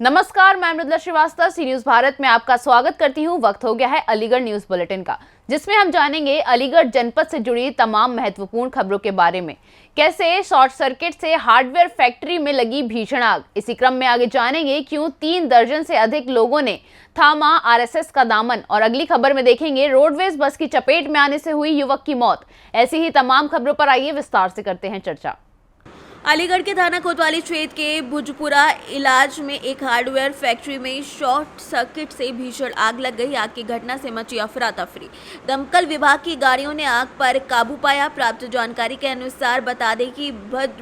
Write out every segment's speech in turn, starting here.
नमस्कार, मैं मृदुला श्रीवास्तव सी न्यूज भारत में आपका स्वागत करती हूं। वक्त हो गया है अलीगढ़ न्यूज बुलेटिन का, जिसमें हम जानेंगे अलीगढ़ जनपद से जुड़ी तमाम महत्वपूर्ण खबरों के बारे में। कैसे शॉर्ट सर्किट से हार्डवेयर फैक्ट्री में लगी भीषण आग। इसी क्रम में आगे जानेंगे क्यों 3 दर्जन से अधिक लोगों ने थामा आरएसएस का दामन। और अगली खबर में देखेंगे रोडवेज बस की चपेट में आने से हुई युवक की मौत। ऐसी ही तमाम खबरों पर आइए विस्तार से करते हैं चर्चा। अलीगढ़ के थाना कोतवाली क्षेत्र के भुजपुरा इलाज में एक हार्डवेयर फैक्ट्री में शॉर्ट सर्किट से भीषण आग लग गई। आग की घटना से मची अफरा तफरी। दमकल विभाग की गाड़ियों ने आग पर काबू पाया। प्राप्त जानकारी के अनुसार बता दें कि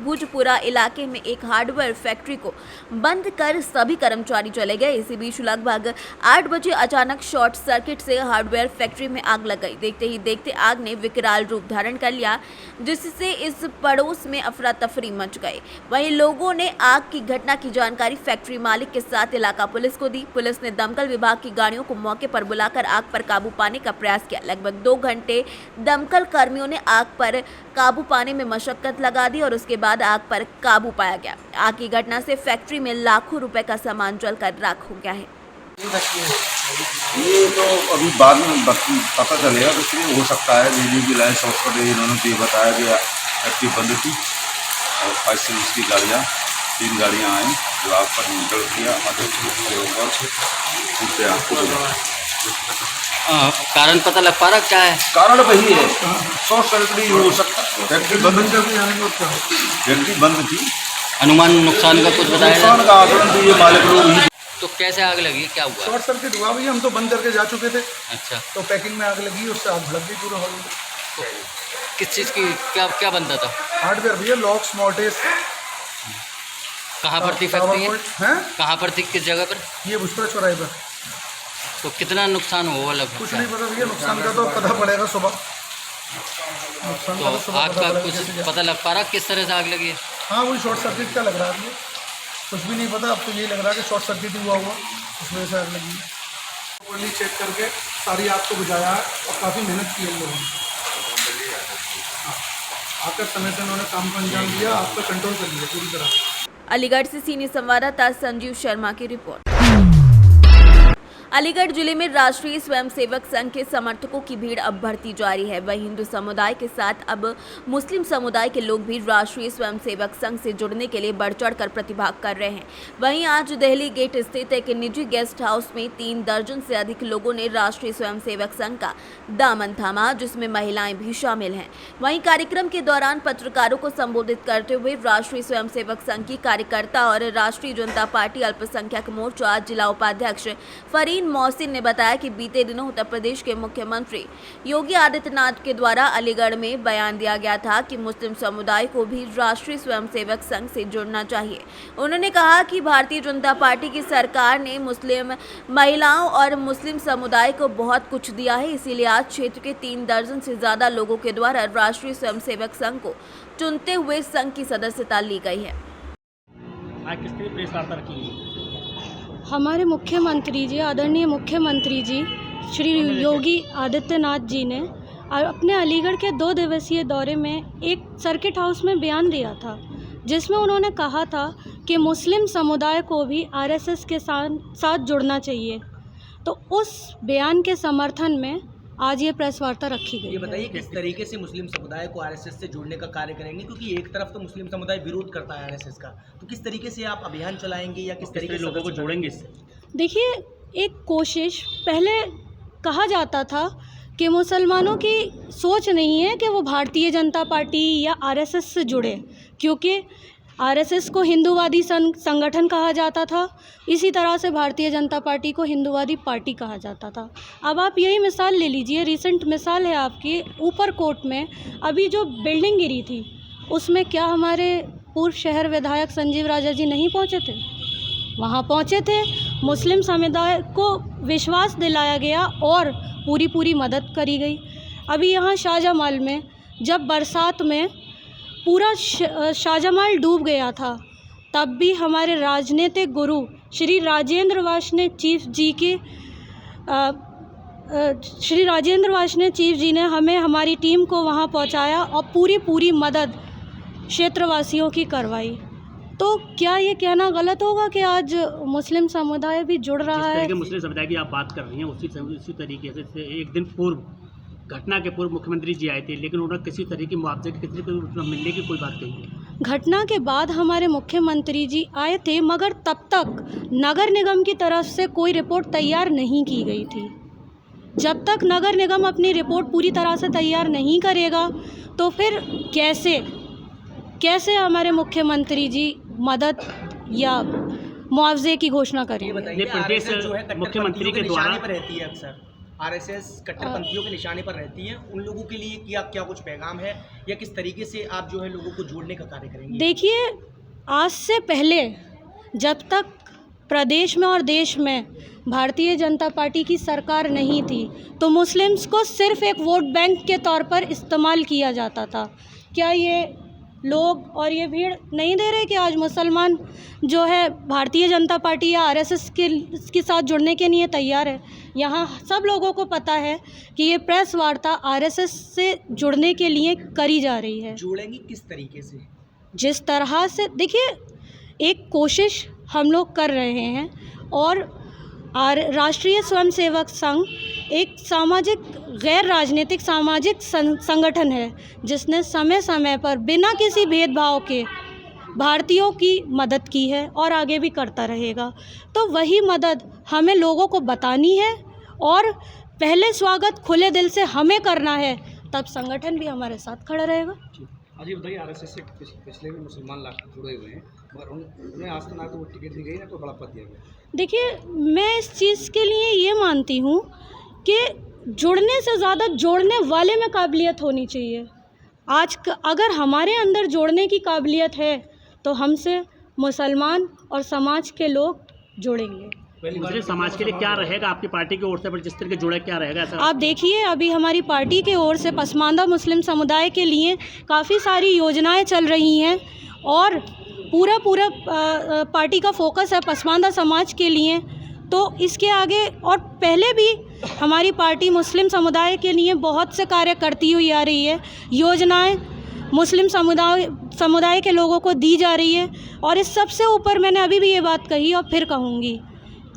भुजपुरा इलाके में एक हार्डवेयर फैक्ट्री को बंद कर सभी कर्मचारी चले गए। इसी बीच लगभग 8 बजे अचानक शॉर्ट सर्किट से हार्डवेयर फैक्ट्री में आग लग गई। देखते ही देखते आग ने विकराल रूप धारण कर लिया, जिससे इस पड़ोस में अफरा तफरी गए। वहीं लोगों ने आग की घटना की जानकारी फैक्ट्री मालिक के साथ इलाका पुलिस को दी। पुलिस ने दमकल विभाग की गाड़ियों को मौके पर बुलाकर आग पर काबू पाने का प्रयास किया। लगभग 2 घंटे दमकल कर्मियों ने आग पर काबू पाने में मशक्कत लगा दी और उसके बाद आग पर काबू पाया गया। आग की घटना से फैक्ट्री में लाखों रुपए का सामान जलकर राख हो गया है। ये तो अभी बाद में पता चलेगा, कुछ नहीं हो सकता है। बिजली की लाइन शॉर्ट कर दी। इन्होंने तो ये बताया कि फैक्ट्री बंद थी और 5 से उसकी गाड़ियाँ 3 गाड़ियाँ आई जो आग पर निकल किया। आपको कारण पता लग पा रहा क्या है? कारण वही है, शॉर्ट सर्किट ही हो सकता है। फैक्ट्री बंद थी। अनुमान नुकसान का कुछ बताया? नुकसान का आकलन तो ये मालिक लोग ही। तो कैसे आग लगी, क्या हुआ? शॉर्ट सर्किट हुआ भैया, हम तो बंद करके जा चुके थे। अच्छा, तो पैकिंग में आग लगी, उससे आग भड़क गई पूरा हॉल। किस चीज़ की क्या बनता था? हार्डवेयर भैया, लॉक्स, मोर्टेस। कहाँ पर थी फैक्ट्री? कहाँ पर थी, किस जगह पर? ये भुजपुरा चौराहे पर। तो कितना नुकसान हुआ लगभग? कुछ नहीं पता भैया, नुकसान का तो पता पड़ेगा सुबह। तो आग का कुछ पता लग पा रहा किस तरह से आग लगी है? हाँ, वही शॉर्ट सर्किट का लग रहा है। कुछ भी नहीं पता, अब तो यही लग रहा है कि शॉर्ट सर्किट ही हुआ उस वजह से आग लगी है। प्रॉपर्ली चेक करके सारी आग को बुझाया है और काफ़ी मेहनत की हम लोगों ने। आकर समय से उन्होंने काम को अंजाम दिया, आग पर कंट्रोल कर लिया पूरी तरह। अलीगढ़ से सीनियर संवाददाता संजीव शर्मा की रिपोर्ट। अलीगढ़ जिले में राष्ट्रीय स्वयंसेवक संघ के समर्थकों की भीड़ अब बढ़ती जा रही है। वहीं हिंदू समुदाय के साथ अब मुस्लिम समुदाय के लोग भी राष्ट्रीय स्वयंसेवक संघ से जुड़ने के लिए बढ़ चढ़कर प्रतिभाग कर रहे हैं। वहीं आज दिल्ली गेट स्थित एक निजी गेस्ट हाउस में 3 दर्जन से अधिक लोगों ने राष्ट्रीय स्वयंसेवक संघ का दामन थामा, जिसमें महिलाएं भी शामिल हैं। वहीं कार्यक्रम के दौरान पत्रकारों को संबोधित करते हुए राष्ट्रीय स्वयंसेवक संघ की कार्यकर्ता और राष्ट्रीय जनता पार्टी अल्पसंख्यक मोर्चा जिला उपाध्यक्ष फरीन मोहसिन ने बताया कि बीते दिनों उत्तर प्रदेश के मुख्यमंत्री योगी आदित्यनाथ के द्वारा अलीगढ़ में बयान दिया गया था कि मुस्लिम समुदाय को भी राष्ट्रीय स्वयंसेवक संघ से जुड़ना चाहिए। उन्होंने कहा कि भारतीय जनता पार्टी की सरकार ने मुस्लिम महिलाओं और मुस्लिम समुदाय को बहुत कुछ दिया है, इसीलिए आज क्षेत्र के 3 दर्जन से ज्यादा लोगों के द्वारा राष्ट्रीय स्वयंसेवक संघ को चुनते हुए संघ की सदस्यता ली गई है। हमारे मुख्यमंत्री जी, आदरणीय मुख्यमंत्री जी श्री योगी आदित्यनाथ जी ने अपने अलीगढ़ के 2 दिवसीय दौरे में एक सर्किट हाउस में बयान दिया था, जिसमें उन्होंने कहा था कि मुस्लिम समुदाय को भी आरएसएस के साथ जुड़ना चाहिए। तो उस बयान के समर्थन में आज ये प्रेस वार्ता रखी गई। ये बताइए किस तरीके से मुस्लिम समुदाय को आरएसएस से जोड़ने का कार्य करेंगे, क्योंकि एक तरफ तो मुस्लिम समुदाय विरोध करता है आरएसएस का, तो किस तरीके से आप अभियान चलाएंगे या किस तरीके से लोगों को जोड़ेंगे इससे? देखिए, एक कोशिश, पहले कहा जाता था कि मुसलमानों की सोच नहीं है कि वो भारतीय जनता पार्टी या आरएसएस से जुड़े, क्योंकि आरएसएस को हिंदूवादी संगठन कहा जाता था, इसी तरह से भारतीय जनता पार्टी को हिंदूवादी पार्टी कहा जाता था। अब आप यही मिसाल ले लीजिए, रिसेंट मिसाल है आपकी ऊपरकोट में अभी जो बिल्डिंग गिरी थी, उसमें क्या हमारे पूर्व शहर विधायक संजीव राजा जी नहीं पहुंचे थे? वहां पहुंचे थे, मुस्लिम समुदाय को विश्वास दिलाया गया और पूरी मदद करी गई। अभी यहाँ शाहजमाल में जब बरसात में पूरा शाहजमाल डूब गया था, तब भी हमारे राजनीतिक गुरु श्री राजेंद्र वासने चीफ जी ने हमें, हमारी टीम को वहां पहुंचाया और पूरी मदद क्षेत्रवासियों की करवाई। तो क्या ये कहना गलत होगा कि आज मुस्लिम समुदाय भी जुड़ रहा जिस है? तरीके मुस्लिम समुदाय की आप बात कर रही हैं उसी तरीके से एक दिन पूर्व, घटना के पूर्व मुख्यमंत्री जी आए थे, लेकिन उन्होंने किसी तरीके की मुआवजे की किसी को मिलने की कोई बात नहीं है। घटना के बाद हमारे मुख्यमंत्री जी आए थे, मगर तब तक नगर निगम की तरफ से कोई रिपोर्ट तैयार नहीं की गई थी। जब तक नगर निगम अपनी रिपोर्ट पूरी तरह से तैयार नहीं करेगा तो फिर कैसे हमारे मुख्यमंत्री जी मदद या मुआवजे की घोषणा ये करेंगे? बताइए, प्रदेश RSS जो है मुख्यमंत्री के निशाने द्वारा पर रहती है अक्सर, आरएसएस कट्टरपंथियों के निशाने पर रहती है। उन लोगों के लिए क्या कुछ पैगाम है या किस तरीके से आप जो है लोगों को जोड़ने का कार्य करेंगे? देखिए, आज से पहले जब तक प्रदेश में और देश में भारतीय जनता पार्टी की सरकार नहीं थी तो मुस्लिम्स को सिर्फ एक वोट बैंक के तौर पर इस्तेमाल किया जाता था। क्या ये लोग और ये भीड़ नहीं दे रहे कि आज मुसलमान जो है भारतीय जनता पार्टी या आरएसएस के साथ जुड़ने के लिए तैयार है? यहाँ सब लोगों को पता है कि ये प्रेस वार्ता आरएसएस से जुड़ने के लिए करी जा रही है। जोड़ेंगी किस तरीके से? जिस तरह से, देखिए, एक कोशिश हम लोग कर रहे हैं और राष्ट्रीय स्वयंसेवक संघ एक सामाजिक गैर राजनीतिक सामाजिक संगठन है जिसने समय समय पर बिना किसी भेदभाव के भारतीयों की मदद की है और आगे भी करता रहेगा। तो वही मदद हमें लोगों को बतानी है और पहले स्वागत खुले दिल से हमें करना है, तब संगठन भी हमारे साथ खड़ा रहेगा। आज ये बताइए, आरएसएस से पिछले भी मुसलमान जुड़े हुए हैं, मगर उन्हें आज तक ना तो टिकट दी गई ना तो बढ़ावा दिया गया। देखिए, मैं इस चीज़ के लिए ये मानती हूँ कि जुड़ने से ज़्यादा जोड़ने वाले में काबिलियत होनी चाहिए। अगर हमारे अंदर जोड़ने की काबिलियत है तो हमसे मुसलमान और समाज के लोग जुड़ेंगे। मुस्लिम समाज के लिए क्या रहेगा आपकी पार्टी की ओर से, जिस तरह के जुड़े क्या रहेगा ऐसा? आप देखिए, अभी हमारी पार्टी की ओर से पसमानदा मुस्लिम समुदाय के लिए काफ़ी सारी योजनाएं चल रही हैं और पूरा पार्टी का फोकस है पसमानदा समाज के लिए। तो इसके आगे और पहले भी हमारी पार्टी मुस्लिम समुदाय के लिए बहुत से कार्य करती हुई आ रही है। योजनाएं मुस्लिम समुदाय के लोगों को दी जा रही है और इस सबसे ऊपर मैंने अभी भी ये बात कही और फिर कहूँगी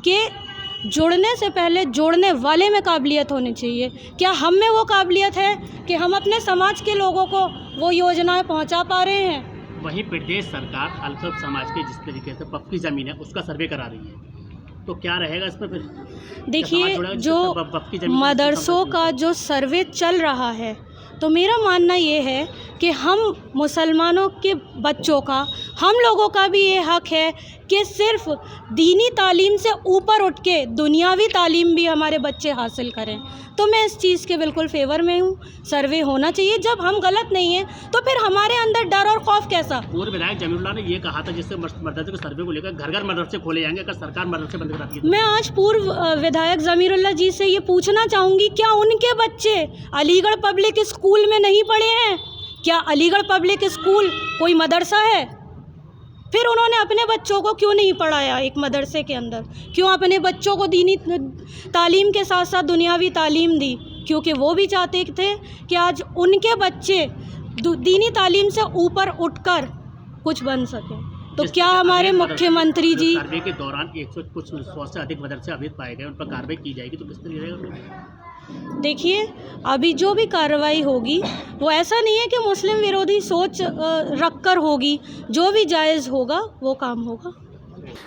कि जुड़ने से पहले जोड़ने वाले में काबिलियत होनी चाहिए। क्या हम में वो काबिलियत है कि हम अपने समाज के लोगों को वो योजनाएं पहुंचा पा रहे हैं? वहीं प्रदेश सरकार अल्पसंख्यक समाज के जिस तरीके से वक्फ की ज़मीन है उसका सर्वे करा रही है, तो क्या रहेगा इसमें फिर? देखिए, जो मदरसों का जो सर्वे चल रहा है, तो मेरा मानना ये है कि हम मुसलमानों के बच्चों का, हम लोगों का भी ये हक है कि सिर्फ दीनी तालीम से ऊपर उठ के दुनियावी तालीम भी हमारे बच्चे हासिल करें। तो मैं इस चीज़ के बिल्कुल फेवर में हूँ। सर्वे होना चाहिए। जब हम गलत नहीं हैं तो फिर हमारे अंदर डर और खौफ कैसा? पूर्व विधायक जमीरुल्लाह ने ये कहा था जिससे मदरसे के सर्वे को लेकर घर घर मदरसे खोले जाएंगे अगर सरकार मदरसे बंद कराती है। मैं आज पूर्व विधायक जमीरुल्लाह जी से ये पूछना चाहूँगी, क्या उनके बच्चे अलीगढ़ पब्लिक स्कूल में नहीं पढ़े हैं? क्या अलीगढ़ पब्लिक स्कूल कोई मदरसा है? फिर उन्होंने अपने बच्चों को क्यों नहीं पढ़ाया एक मदरसे के अंदर? क्यों अपने बच्चों को दीनी तालीम के साथ साथ दुनियावी तालीम दी? क्योंकि वो भी चाहते थे कि आज उनके बच्चे दीनी तालीम से ऊपर उठकर कुछ बन सकें। तो क्या हमारे मुख्यमंत्री जी सर्वे के दौरान 100 से अधिक मदरसे अवैध पाए गए, उन पर कार्रवाई की जाएगी तो किस तरीके? देखिए, अभी जो भी कार्रवाई होगी वो ऐसा नहीं है कि मुस्लिम विरोधी सोच रखकर होगी। जो भी जायज़ होगा वो काम होगा।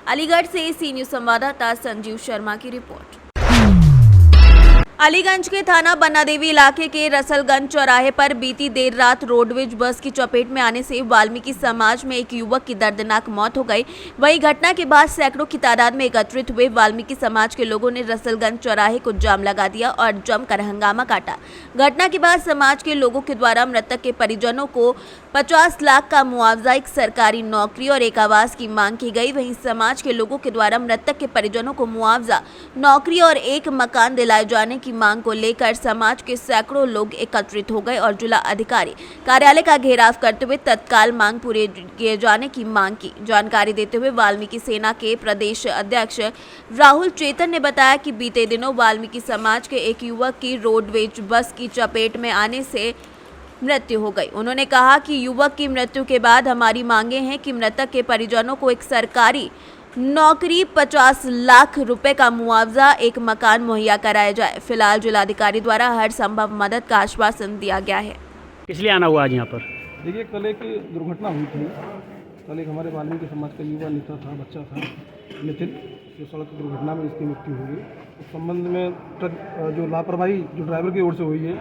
अलीगढ़ से सी न्यूज़ संवाददाता संजीव शर्मा की रिपोर्ट। अलीगंज के थाना बन्ना देवी इलाके के रसलगंज चौराहे पर बीती देर रात रोडवेज बस की चपेट में आने से वाल्मीकि समाज में एक युवक की दर्दनाक मौत हो गई। वहीं घटना के बाद सैकड़ों की तादाद में एकत्रित हुए वाल्मीकि समाज के लोगों ने रसलगंज चौराहे को जाम लगा दिया और जमकर हंगामा काटा। घटना के बाद समाज के लोगों के द्वारा मृतक के परिजनों को 50 लाख का मुआवजा, एक सरकारी नौकरी और एक आवास की मांग की गई। वहीं समाज के लोगों के द्वारा मृतक के परिजनों को मुआवजा, नौकरी और एक मकान दिलाए जाने की मांग को लेकर समाज के सैकड़ों लोग एकत्रित हो गए और जिला अधिकारी कार्यालय का घेराव करते हुए तत्काल मांग पूरे किए जाने की मांग की। जानकारी देते हुए वाल्मीकि सेना के प्रदेश अध्यक्ष राहुल चेतन ने बताया कि बीते दिनों वाल्मीकि समाज के एक युवक की रोडवेज बस की चपेट में आने से मृत्यु हो गई। उन्होंने कहा कि युवक की मृत्यु के बाद हमारी मांगे हैं कि मृतक के परिजनों को एक सरकारी नौकरी, 50 लाख रुपए का मुआवजा, एक मकान मुहैया कराया जाए। फिलहाल जिलाधिकारी द्वारा हर संभव मदद का आश्वासन दिया गया है। किस लिए आना हुआ आज यहाँ पर? देखिए, कल एक दुर्घटना हुई थी। कल एक हमारे वाल्मीकि समाज का युवा नेता था, बच्चा था नितिन, जो सड़क दुर्घटना में इसकी मृत्यु हो गई। उस संबंध में जो लापरवाही जो ड्राइवर की ओर से हुई है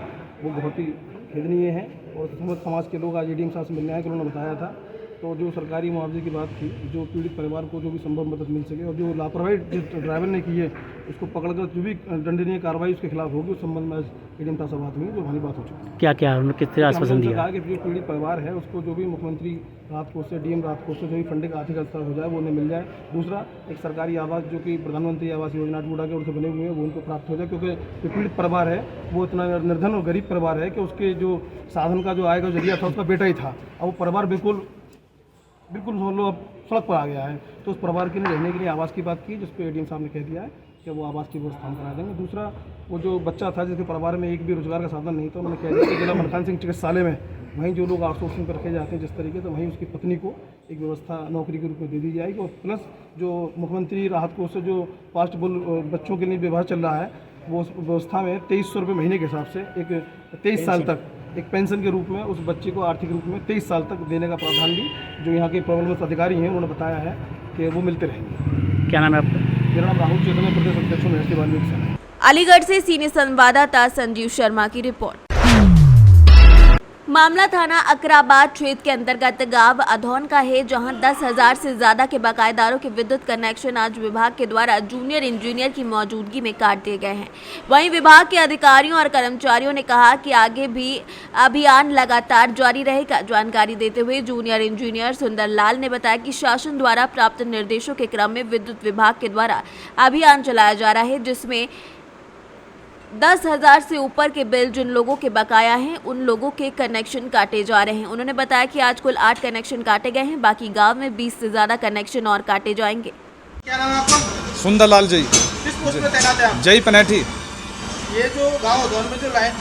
वो बहुत ही खेदनीय है। और समाज के लोग आज एडीएम साहब से मिलने आए, उन्होंने बताया था तो जो सरकारी मुआवजे की बात थी, जो पीड़ित परिवार को जो भी संभव मदद मिल सके, और जो लापरवाही ड्राइवर ने की है उसको पकड़कर जो भी दंडनीय कार्रवाई उसके खिलाफ होगी, उस संबंध में एडीएम साहब से बात हुई, जो हमारी बात हो चुकी है। क्या क्या उन्होंने किस तरह आश्वासन दिया? कहा कि जो पीड़ित परिवार है उसको जो भी मुख्यमंत्री राहत कोष से, डीएम राहत कोष से जो भी फंडिंग आर्थिक स्तर हो जाए वो उन्हें मिल जाए। दूसरा, एक सरकारी आवास जो कि प्रधानमंत्री आवास योजना टूडा के ओर से बने हुए हैं वो उनको प्राप्त हो जाए, क्योंकि जो पीड़ित परिवार है वो इतना निर्धन और गरीब परिवार है कि उसके जो साधन का जो आय का जरिया था उसका बेटा ही था। अब वो परिवार बिल्कुल समझ लो अब सड़क पर आ गया है। तो उस परिवार के लिए रहने के लिए आवास की बात की, जिस पर एडीएम साहब ने कह दिया है कि वो आवास की व्यवस्था हम करा देंगे। दूसरा, वो जो बच्चा था जिसके परिवार में एक भी रोजगार का साधन नहीं था, उन्होंने कह दिया कि जिला मलखान सिंह चिकित्सालय में वहीं जो लोग आउटसोर्सिंग पर रखे जाते हैं जिस तरीके से, वहीं उसकी पत्नी को एक व्यवस्था नौकरी के रूप में दे दी जाएगी। और प्लस जो मुख्यमंत्री राहत कोष से जो फास्ट बुल बच्चों के लिए व्यवहार चल रहा है, वो उस व्यवस्था में 2300 रुपये महीने के हिसाब से एक 23 साल तक एक पेंशन के रूप में उस बच्चे को आर्थिक रूप में 23 साल तक देने का प्रावधान भी जो यहाँ के प्रॉब्लम अधिकारी हैं उन्होंने बताया है कि वो मिलते रहेंगे। क्या नाम है आपका? मेरा नाम राहुल चेतन है, प्रदेश अध्यक्ष महर्षि वाल्मीकि समाज। अलीगढ़ से सीनियर संवाददाता संजीव शर्मा की रिपोर्ट। मामला थाना अकराबाद क्षेत्र के अंतर्गत गांव अधौन का है, जहां 10,000 से ज्यादा के बकायेदारों के विद्युत कनेक्शन आज विभाग के द्वारा जूनियर इंजीनियर की मौजूदगी में काट दिए गए हैं। वहीं विभाग के अधिकारियों और कर्मचारियों ने कहा कि आगे भी अभियान लगातार जारी रहेगा। जानकारी देते हुए जूनियर इंजीनियर सुंदरलाल ने बताया कि शासन द्वारा प्राप्त निर्देशों के क्रम में विद्युत विभाग के द्वारा अभियान चलाया जा रहा है, जिसमें 10,000 से ऊपर के बिल जिन लोगों के बकाया हैं उन लोगों के कनेक्शन काटे जा रहे हैं। उन्होंने बताया कि आज कुल 8 कनेक्शन काटे गए हैं, बाकी गांव में 20 से ज्यादा कनेक्शन और काटे जाएंगे। क्या नाम है आपका? सुंदरलाल जी। किस पोस्ट पे तैनात है आप? जय पनेठी। ये जो गाँव अधौन में जो लाइन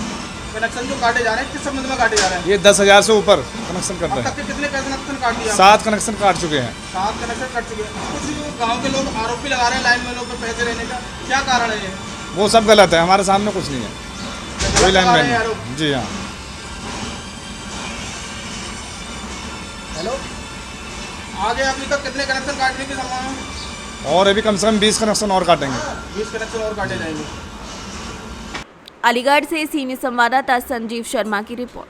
कनेक्शन जो काटे जा रहे हैं, किस संबंध में काटे जा रहे हैं? ये 10,000 से ऊपर कनेक्शन करते हैं। अब तक के कितने कनेक्शन काट दिए? 7 कनेक्शन काट चुके हैं। 7 कनेक्शन काट चुके हैं। कुछ गाँव के लोग आरोपी लगा रहे हैं लाइन में लोग पे पैसे लेने का, क्या कारण है ये? वो सब गलत है, हमारे सामने कुछ नहीं है, कोई लाइन मैन नहीं। जी हाँ। हेलो, आगे अभी तक कितने कनेक्शन काटने की संभावना है? और अभी कम से कम 20 कनेक्शन और काटेंगे। 20 कनेक्शन और काटे जाएंगे। अलीगढ़ से सीनियर संवाददाता संजीव शर्मा की रिपोर्ट।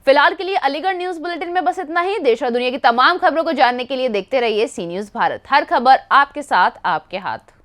फिलहाल के लिए अलीगढ़ न्यूज बुलेटिन में बस इतना ही। देश और दुनिया की तमाम खबरों को जानने के लिए देखते रहिए सी न्यूज भारत। हर खबर आपके साथ, आपके हाथ।